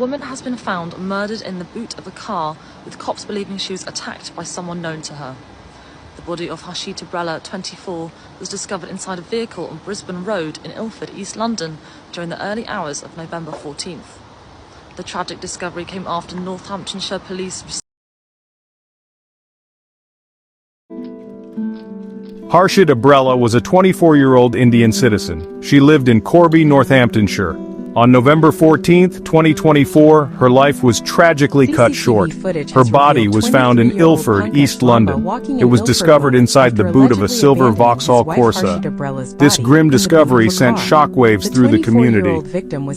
A woman has been found murdered in the boot of a car, with cops believing she was attacked by someone known to her. The body of Harshita Brella, 24, was discovered inside a vehicle on Brisbane Road in Ilford, East London, during the early hours of November 14th. The tragic discovery came after Northamptonshire police. Harshita Brella was a 24-year-old Indian citizen. She lived in Corby, Northamptonshire. On November 14, 2024, her life was tragically cut short. Her body was found in Ilford, East London. It was discovered inside the boot of a silver Vauxhall Corsa. This grim discovery sent shockwaves through the community.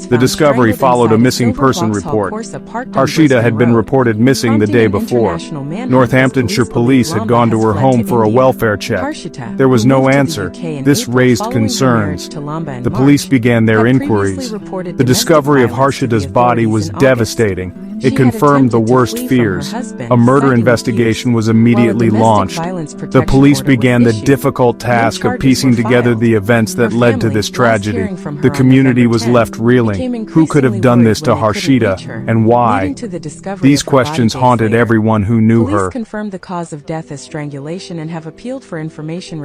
The discovery followed a missing person report. Harshita had been reported missing the day before. Northamptonshire police had gone to her home for a welfare check. There was no answer. This raised concerns. The police began their inquiries. The discovery of Harshita's body was devastating. It confirmed the worst fears. A murder investigation was immediately launched. The police began the difficult task of piecing together the events that led to this tragedy. The community was left reeling. Who could have done this to Harshita, and why? These questions haunted everyone who knew her.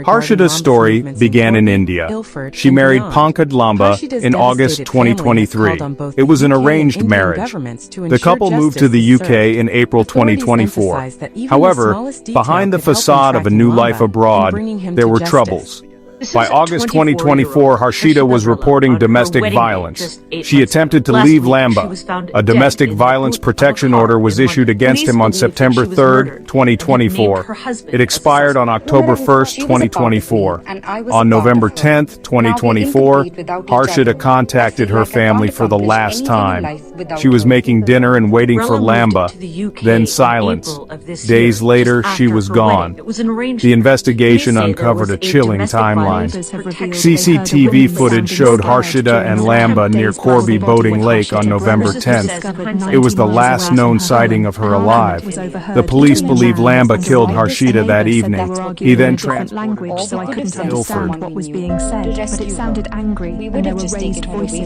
Harshita's story began in India. She married Pankaj Lamba in August 2023. It was an arranged marriage. The couple moved to the UK in April 2024. However, behind the facade of a new life abroad, there were troubles. By August 2024, Harshita was reporting domestic violence. She attempted to leave Lamba. A domestic violence protection order was issued against him on September 3, 2024. It expired on October 1, 2024. On November 10, 2024, Harshita contacted her family for the last time. She was making dinner and waiting for Lamba, then silence. Days later, she was gone. The investigation uncovered a chilling timeline. CCTV footage showed Harshita and Lamba near Corby Boating Lake on November 10th. It was the last known sighting of her alive. The police believe Lamba killed Harshita that evening. He then transported her to Ilford.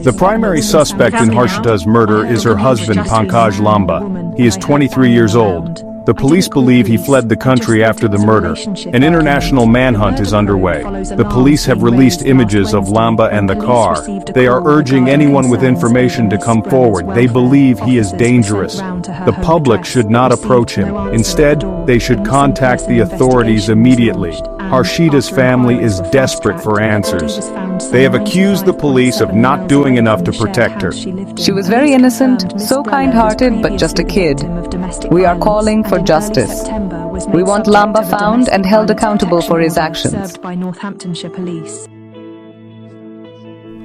The primary suspect in Harshita's murder is her husband Pankaj Lamba. He is 23 years old. The police believe he fled the country after the murder. An international manhunt is underway. The police have released images of Lamba and the car. They are urging anyone with information to come forward. They believe he is dangerous. The public should not approach him. Instead, they should contact the authorities immediately. Harshita's family is desperate for answers. They have accused the police of not doing enough to protect her. She was very innocent, so kind-hearted, but just a kid. We are calling for justice. We want Lamba found and held accountable for his actions.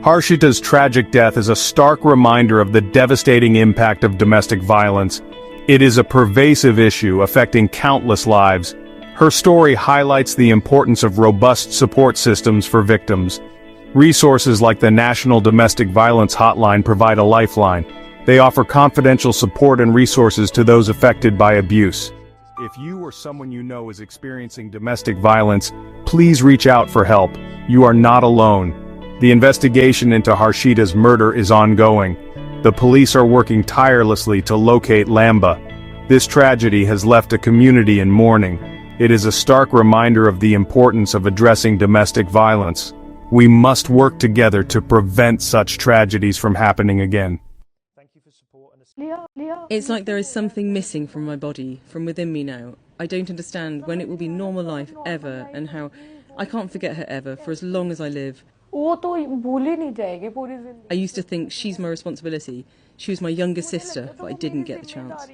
Harshita's tragic death is a stark reminder of the devastating impact of domestic violence. It is a pervasive issue affecting countless lives. Her story highlights the importance of robust support systems for victims. Resources like the National Domestic Violence Hotline provide a lifeline. They offer confidential support and resources to those affected by abuse. If you or someone you know is experiencing domestic violence, please reach out for help. You are not alone. The investigation into Harshita's murder is ongoing. The police are working tirelessly to locate Lamba. This tragedy has left a community in mourning. It is a stark reminder of the importance of addressing domestic violence. We must work together to prevent such tragedies from happening again. It's like there is something missing from my body, from within me now. I don't understand when it will be normal life ever, and how I can't forget her ever, for as long as I live. I used to think she's my responsibility. She was my younger sister, but I didn't get the chance.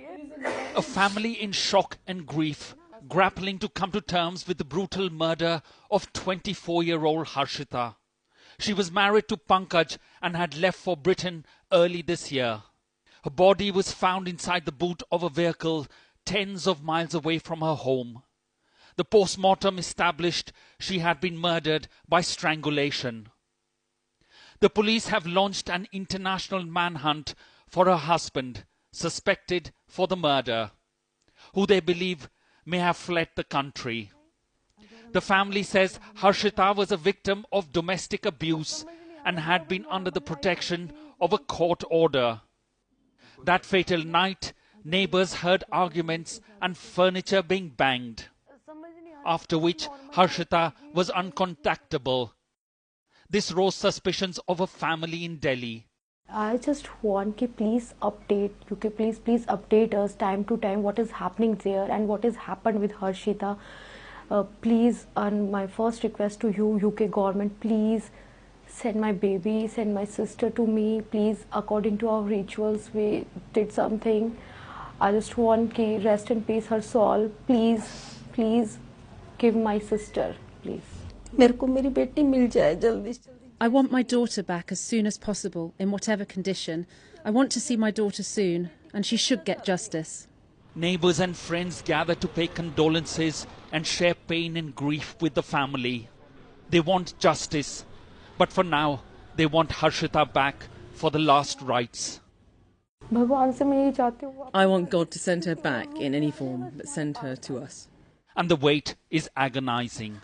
A family in shock and grief, grappling to come to terms with the brutal murder of 24-year-old Harshita. She was married to Pankaj and had left for Britain early this year. Her body was found inside the boot of a vehicle tens of miles away from her home. The post-mortem established she had been murdered by strangulation. The police have launched an international manhunt for her husband, suspected for the murder, who they believe may have fled the country. The family says Harshita was a victim of domestic abuse and had been under the protection of a court order. That fatal night, neighbours heard arguments and furniture being banged, after which Harshita was uncontactable. This rose suspicions of a family in Delhi. I just want to please update, please update us time to time what is happening there and what has happened with Harshita. Please, and my first request to you, UK government, please send my baby, send my sister to me. Please, according to our rituals, we did something. I just want to rest in peace her soul. Please, please give my sister, please. I want my daughter back as soon as possible, in whatever condition. I want to see my daughter soon, and she should get justice. Neighbours and friends gather to pay condolences and share pain and grief with the family. They want justice, but for now, they want Harshita back for the last rites. I want God to send her back in any form, but send her to us. And the wait is agonizing.